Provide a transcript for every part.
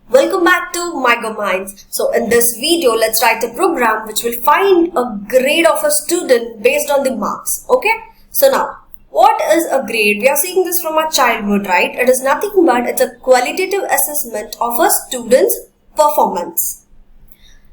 Welcome back to MyGo Minds. So in this video, let's write a program which will find a grade of a student based on the marks. Okay. So now, what is a grade? We are seeing this from our childhood, right? It is nothing but it's a qualitative assessment of a student's performance.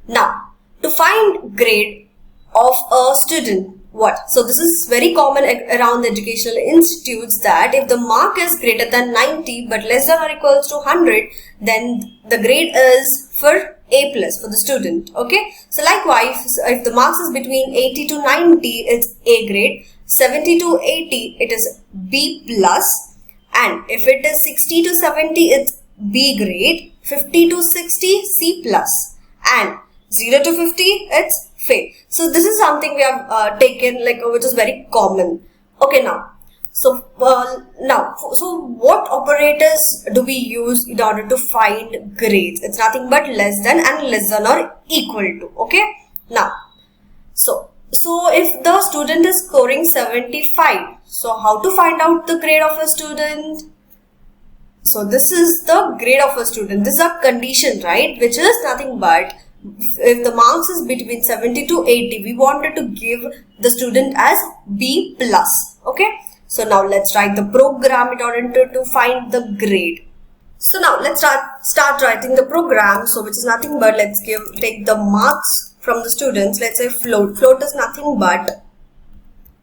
Now, to find grade of a student, what? So this is very common around the educational institutes that if the mark is greater than 90 but less than or equals to 100, then the grade is for A plus for the student. Okay. So likewise, if the marks is between 80 to 90, it's A grade. 70 to 80, it is B plus. And if it is 60 to 70, it's B grade. 50 to 60, C plus. And 0 to 50, it's fail. So this is something we have taken which is very common. Okay, now. So what operators do we use in order to find grades? It's nothing but less than and less than or equal to. Okay. Now, so if the student is scoring 75, so how to find out the grade of a student? So this is the grade of a student. This is a condition, right? Which is nothing but if the marks is between 70 to 80, we wanted to give the student as B plus. Okay. So now let's write the program in order to find the grade. So now let's start writing the program. So which is nothing but take the marks from the students. Let's say float. Float is nothing but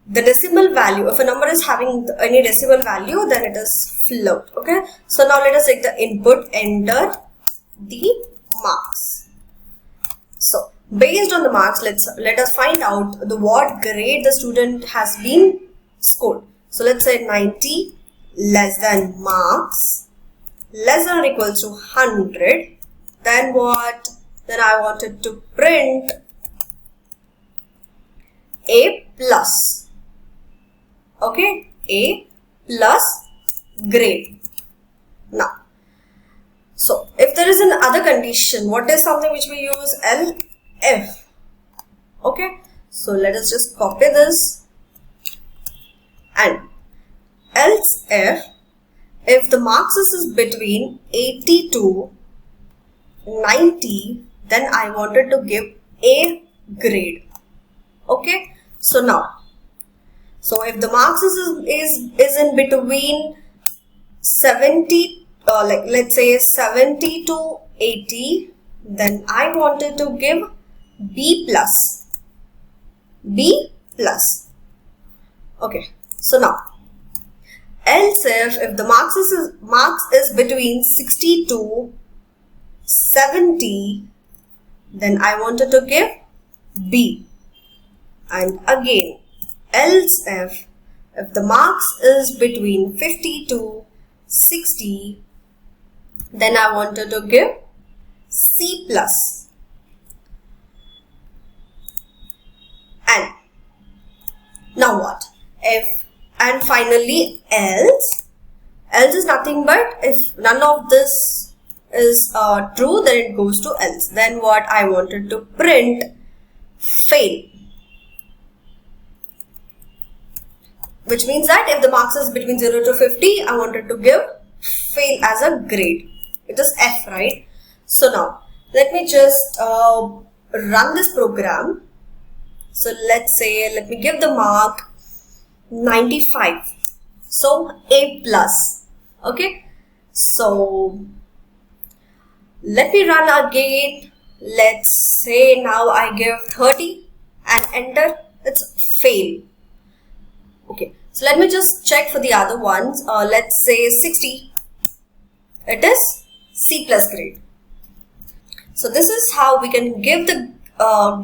the decimal value. If a number is having any decimal value, then it is float. Okay. So now let us take the input, enter the marks. So based on the marks, let us find out what grade the student has been scored. So let's say 90 less than marks less than or equals to 100. Then what? Then I wanted to print A plus. Okay, A plus grade. Now, so if there is another condition, what is something which we use? LF. Okay, so let us just copy this and else if the marks is between 80 to 90, then I wanted to give A grade. Okay, so now, so if the marks is in between 70 let's say 70 to 80, then I wanted to give B plus. B plus. Okay. So now, else if the marks is between 60 to 70, then I wanted to give B. And again, else if the marks is between 50 to 60, then I wanted to give C plus. And now what? And finally else is nothing but if none of this is true, then it goes to else. Then what? I wanted to print fail. Which means that if the marks is between 0 to 50, I wanted to give fail as a grade. It is F, right? So now, let me just run this program. So let's say, let me give the mark 95. So A plus. Okay. So let me run again. Let's say now I give 30 and enter. It's fail. Okay. So let me just check for the other ones. Let's say 60. It is C plus grade. So this is how we can give the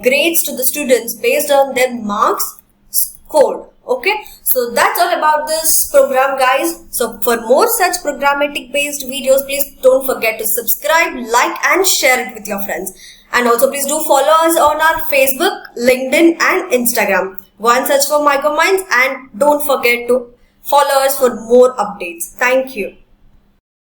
grades to the students based on their marks scored. Okay. So that's all about this program, guys. So for more such programmatic based videos, please don't forget to subscribe, like and share it with your friends. And also please do follow us on our Facebook, LinkedIn and Instagram. Go and search for MyGo Minds and don't forget to follow us for more updates. Thank you.